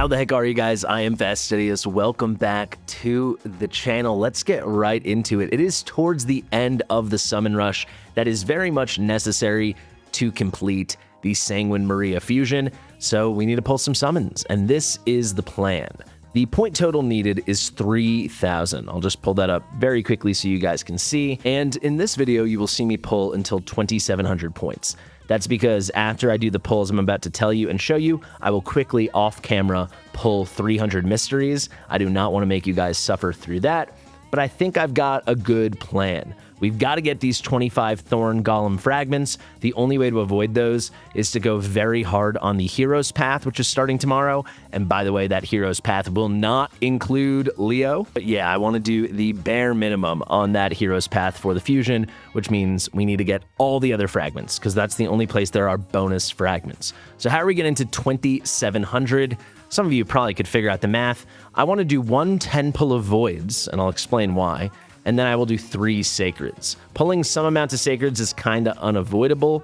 How the heck are you guys? I am Fastidious. Welcome back to the channel. Let's get right into it. It is towards the end of the summon rush that is very much necessary to complete the Sanguine Maria fusion, so we need to pull some summons, and this is the plan. The point total needed is 3,000. I'll just pull that up very quickly so you guys can see, and in this video you will see me pull until 2,700 points. That's because after I do the pulls I'm about to tell you and show you, I will quickly off camera pull 300 mysteries. I do not want to make you guys suffer through that, but I think I've got a good plan. We've got to get these 25 Thorn Golem fragments. The only way to avoid those is to go very hard on the Hero's Path, which is starting tomorrow. And by the way, that Hero's Path will not include Leo. But yeah, I want to do the bare minimum on that Hero's Path for the fusion, which means we need to get all the other fragments, because that's the only place there are bonus fragments. So how are we getting to 2,700? Some of you probably could figure out the math. I want to do 1 10 pull of Voids, and I'll explain why. And then I will do 3 Sacreds. Pulling some amount of Sacreds is kind of unavoidable,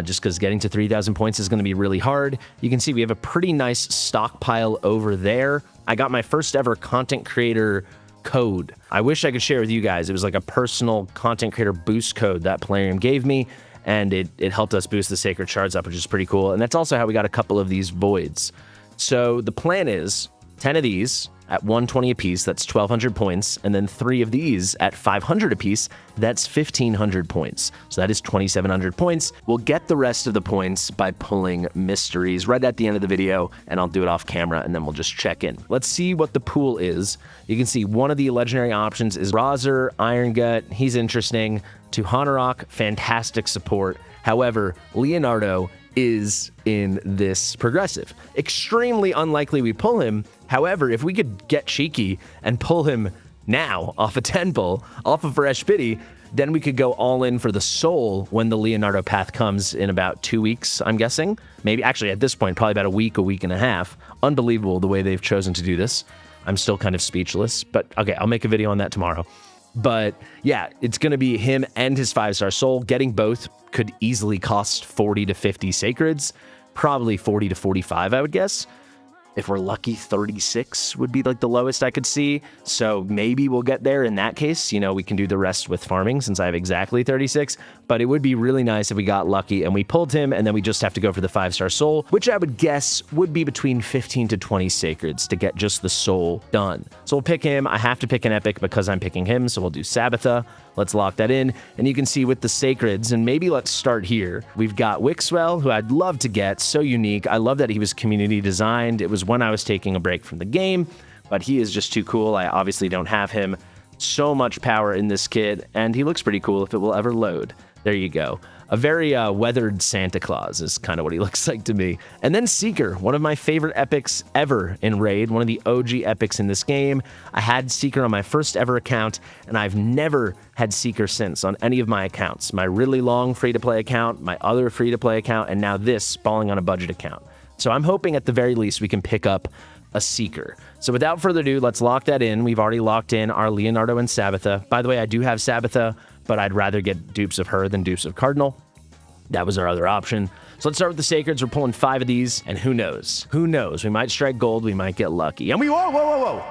just because getting to 3,000 points is going to be really hard. You can see we have a pretty nice stockpile over there. I got my first ever content creator code. I wish I could share with you guys. It was like a personal content creator boost code that Plarium gave me, and it helped us boost the Sacred Shards up, which is pretty cool. And that's also how we got a couple of these Voids. So the plan is 10 of these at 120 apiece, that's 1,200 points, and then 3 of these at 500 apiece, that's 1,500 points. So that is 2,700 points. We'll get the rest of the points by pulling mysteries right at the end of the video, and I'll do it off camera, and then we'll just check in. Let's see what the pool is. You can see one of the legendary options is Razer, Iron Gut. He's interesting. Tuhanarok, fantastic support. However, Leonardo is in this progressive. Extremely unlikely we pull him. However, if we could get cheeky and pull him now off a 10 pull, off of Fresh Pity, then we could go all in for the soul when the Leonardo path comes in about 2 weeks, I'm guessing. Maybe, actually at this point, probably about a week and a half. Unbelievable the way they've chosen to do this. I'm still kind of speechless, but okay, I'll make a video on that tomorrow. But yeah, it's going to be him and his 5-star soul. Getting both could easily cost 40 to 50 sacreds, probably 40 to 45, I would guess. If we're lucky, 36 would be like the lowest I could see. So maybe we'll get there in that case. You know, we can do the rest with farming since I have exactly 36. But it would be really nice if we got lucky and we pulled him, and then we just have to go for the 5-star soul, which I would guess would be between 15 to 20 sacreds to get just the soul done. So we'll pick him. I have to pick an epic because I'm picking him, so we'll do Sabbatha. Let's lock that in. And you can see with the sacreds, and maybe let's start here. We've got Wixwell, who I'd love to get, so unique. I love that he was community designed. It was when I was taking a break from the game, but he is just too cool. I obviously don't have him. So much power in this kid, and he looks pretty cool if it will ever load. There you go. A very weathered Santa Claus is kind of what he looks like to me. And then Seeker, one of my favorite epics ever in Raid, one of the OG epics in this game. I had Seeker on my first ever account, and I've never had Seeker since on any of my accounts. My really long free-to-play account, my other free-to-play account, and now this balling on a budget account. So I'm hoping at the very least we can pick up a Seeker. So without further ado, let's lock that in. We've already locked in our Leonardo and Sabbatha. By the way, I do have Sabbatha, but I'd rather get dupes of her than dupes of Cardinal. That was our other option. So let's start with the Sacreds. We're pulling 5 of these, and who knows? Who knows? We might strike gold, we might get lucky. And whoa.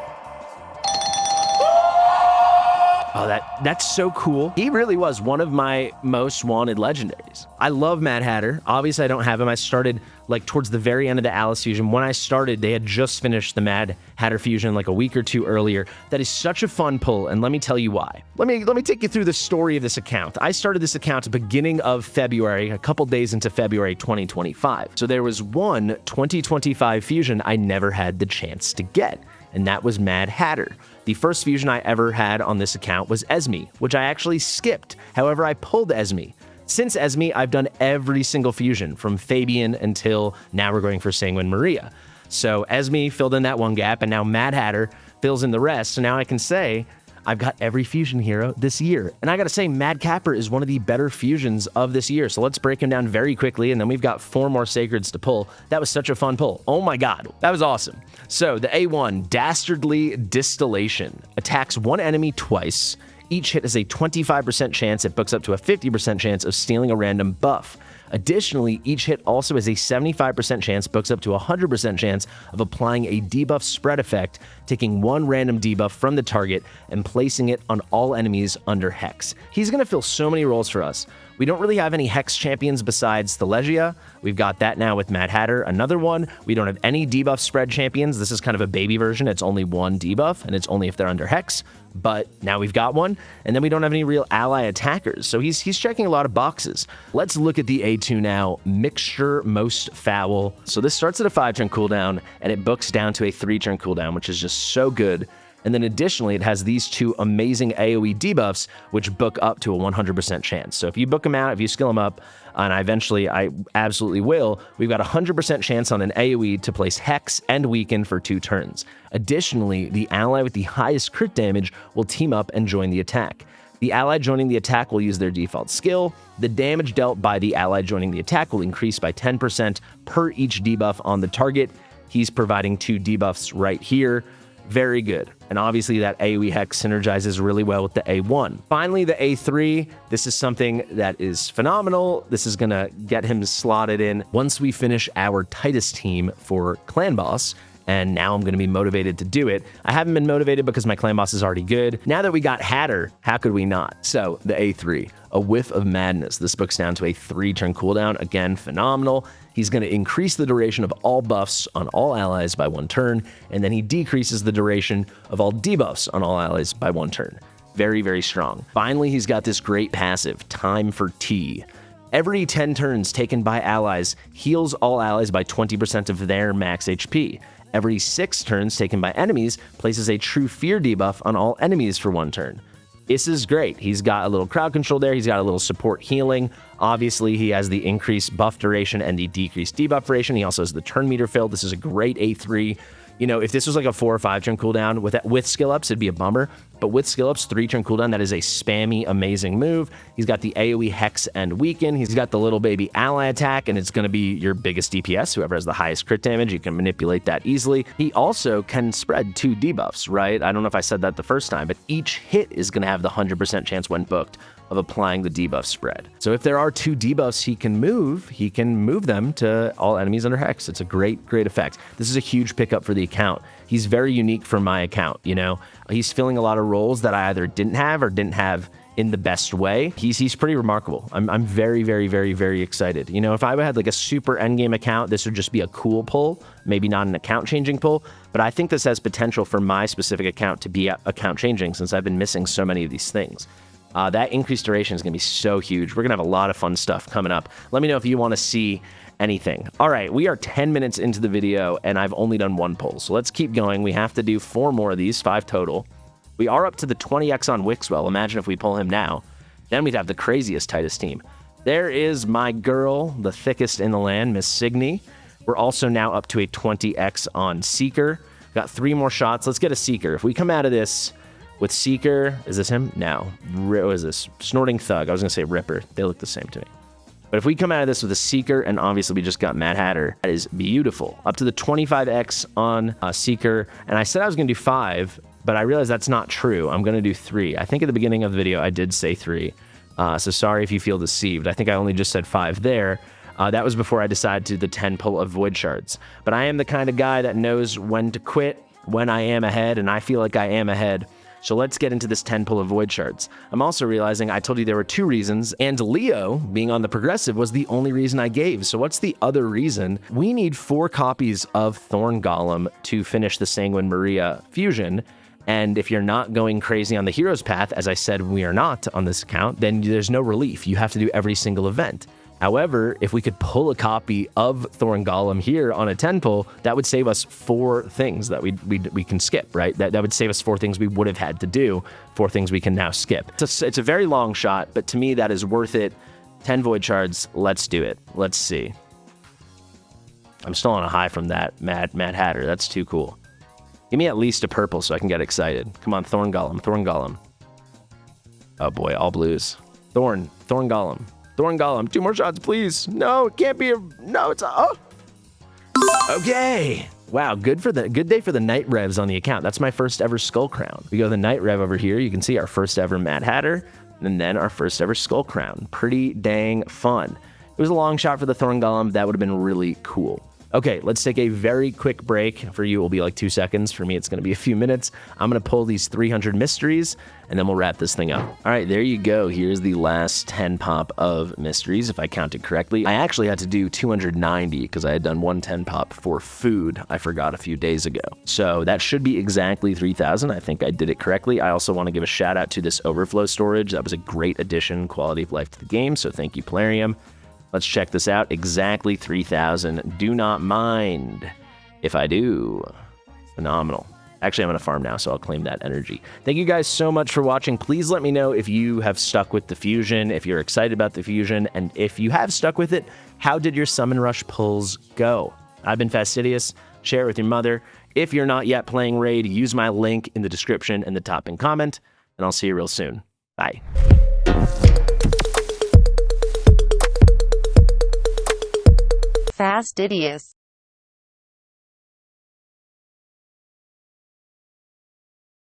Oh, that's so cool. He really was one of my most wanted legendaries. I love Mad Hatter. Obviously, I don't have him. I started like towards the very end of the Alice fusion. When I started, they had just finished the Mad Hatter fusion like a week or 2 earlier. That is such a fun pull, and let me tell you why. Let me take you through the story of this account. I started this account at the beginning of February, a couple days into February 2025. So there was one 2025 fusion I never had the chance to get, and that was Mad Hatter. The first fusion I ever had on this account was Esme, which I actually skipped. However, I pulled Esme. Since Esme, I've done every single fusion, from Fabian until now we're going for Sanguine Maria. So Esme filled in that one gap, and now Mad Hatter fills in the rest. So now I can say I've got every fusion hero this year. And I gotta say, Mad Capper is one of the better fusions of this year. So let's break him down very quickly, and then we've got 4 more Sacreds to pull. That was such a fun pull. Oh my god, that was awesome. So the A1, Dastardly Distillation, attacks one enemy twice. Each hit has a 25% chance. It books up to a 50% chance of stealing a random buff. Additionally, each hit also has a 75% chance, books up to 100% chance of applying a debuff spread effect, taking one random debuff from the target and placing it on all enemies under Hex. He's going to fill so many roles for us. We don't really have any Hex champions besides Thelesia. We've got that now with Mad Hatter, another one. We don't have any debuff spread champions. This is kind of a baby version. It's only one debuff, and it's only if they're under Hex. But now we've got one, and then we don't have any real ally attackers. So he's checking a lot of boxes. Let's look at the A2 now. Mixture Most Foul. So this starts at a 5-turn cooldown, and it books down to a 3-turn cooldown, which is just so good. And then additionally, it has these two amazing AoE debuffs, which book up to a 100% chance. So if you book them out, if you skill them up, and I absolutely will, we've got a 100% chance on an AoE to place Hex and Weaken for 2 turns. Additionally, the ally with the highest crit damage will team up and join the attack. The ally joining the attack will use their default skill. The damage dealt by the ally joining the attack will increase by 10% per each debuff on the target. He's providing 2 debuffs right here. Very good. And obviously that AoE Hex synergizes really well with the A1. Finally, the A3. This is something that is phenomenal. This is going to get him slotted in once we finish our Titus team for Clan Boss. And now I'm going to be motivated to do it. I haven't been motivated because my clan boss is already good. Now that we got Hatter, how could we not? So the A3, a Whiff of Madness. This books down to a 3-turn cooldown. Again, phenomenal. He's going to increase the duration of all buffs on all allies by 1 turn, and then he decreases the duration of all debuffs on all allies by 1 turn. Very, very strong. Finally, he's got this great passive, Time for Tea. Every 10 turns taken by allies heals all allies by 20% of their max HP. Every 6 turns taken by enemies places a True Fear debuff on all enemies for 1 turn. This is great. He's got a little crowd control there. He's got a little support healing. Obviously, he has the increased buff duration and the decreased debuff duration. He also has the turn meter filled. This is a great A3. You know, if this was like a 4 or 5 turn cooldown with skill ups, it'd be a bummer. But with skill ups, 3-turn cooldown, that is a spammy, amazing move. He's got the AoE Hex and Weaken. He's got the little baby ally attack, and it's going to be your biggest DPS. Whoever has the highest crit damage, you can manipulate that easily. He also can spread 2 debuffs, right? I don't know if I said that the first time, but each hit is going to have the 100% chance when booked of applying the debuff spread. So if there are 2 debuffs he can move them to all enemies under Hex. It's a great, great effect. This is a huge pickup for the account. He's very unique for my account, you know? He's filling a lot of roles that I either didn't have or didn't have in the best way. He's pretty remarkable. I'm very, very, very, very excited. You know, if I had like a super endgame account, this would just be a cool pull, maybe not an account changing pull, but I think this has potential for my specific account to be account changing since I've been missing so many of these things. That increased duration is going to be so huge. We're going to have a lot of fun stuff coming up. Let me know if you want to see anything. All right, we are 10 minutes into the video, and I've only done 1 pull. So let's keep going. We have to do 4 more of these, 5 total. We are up to the 20x on Wixwell. Imagine if we pull him now. Then we'd have the craziest Titus team. There is my girl, the thickest in the land, Miss Signy. We're also now up to a 20x on Seeker. Got 3 more shots. Let's get a Seeker. If we come out of this with Seeker, is this him? No. What is this? Snorting Thug. I was going to say Ripper. They look the same to me. But if we come out of this with a Seeker, and obviously we just got Mad Hatter, that is beautiful. Up to the 25x on Seeker. And I said I was going to do 5, but I realized that's not true. I'm going to do 3. I think at the beginning of the video, I did say 3. So sorry if you feel deceived. I think I only just said 5 there. That was before I decided to do the 10 pull of Void Shards. But I am the kind of guy that knows when to quit, when I am ahead, and I feel like I am ahead. So let's get into this 10 pull of Void Shards. I'm also realizing I told you there were 2 reasons, and Leo, being on the progressive, was the only reason I gave. So what's the other reason? We need 4 copies of Thorn Golem to finish the Sanguine Maria fusion. And if you're not going crazy on the hero's path, as I said we are not on this account, then there's no relief. You have to do every single event. However, if we could pull a copy of Thorn Golem here on a 10 pull, that would save us 4 things that we can skip, right? That would save us 4 things we would have had to do, 4 things we can now skip. It's a very long shot, but to me, that is worth it. 10 Void Shards, let's do it. Let's see. I'm still on a high from that Mad Hatter. That's too cool. Give me at least a purple so I can get excited. Come on, Thorn Golem, Thorn Golem. Oh boy, all blues. Thorn Golem. Thorn Golem, 2 more shots, please. No, it can't be no, it's a, oh. Okay. Wow, good day for the Night Revs on the account. That's my first ever Skull Crown. We go to the Night Rev over here. You can see our first ever Mad Hatter, and then our first ever Skull Crown. Pretty dang fun. It was a long shot for the Thorn Golem. That would have been really cool. Okay, let's take a very quick break. For you, it will be like 2 seconds. For me, it's going to be a few minutes. I'm going to pull these 300 mysteries, and then we'll wrap this thing up. All right, there you go. Here's the last 10 pop of mysteries, if I counted correctly. I actually had to do 290 because I had done 110 pop for food. I forgot a few days ago. So that should be exactly 3,000. I think I did it correctly. I also want to give a shout out to this overflow storage. That was a great addition, quality of life to the game. So thank you, Plarium. Let's check this out. Exactly 3,000. Do not mind if I do. Phenomenal. Actually, I'm going to farm now, so I'll claim that energy. Thank you guys so much for watching. Please let me know if you have stuck with the fusion, if you're excited about the fusion, and if you have stuck with it, how did your Summon Rush pulls go? I've been Fastidious. Share it with your mother. If you're not yet playing Raid, use my link in the description and the top pinned comment, and I'll see you real soon. Bye. Fastidious.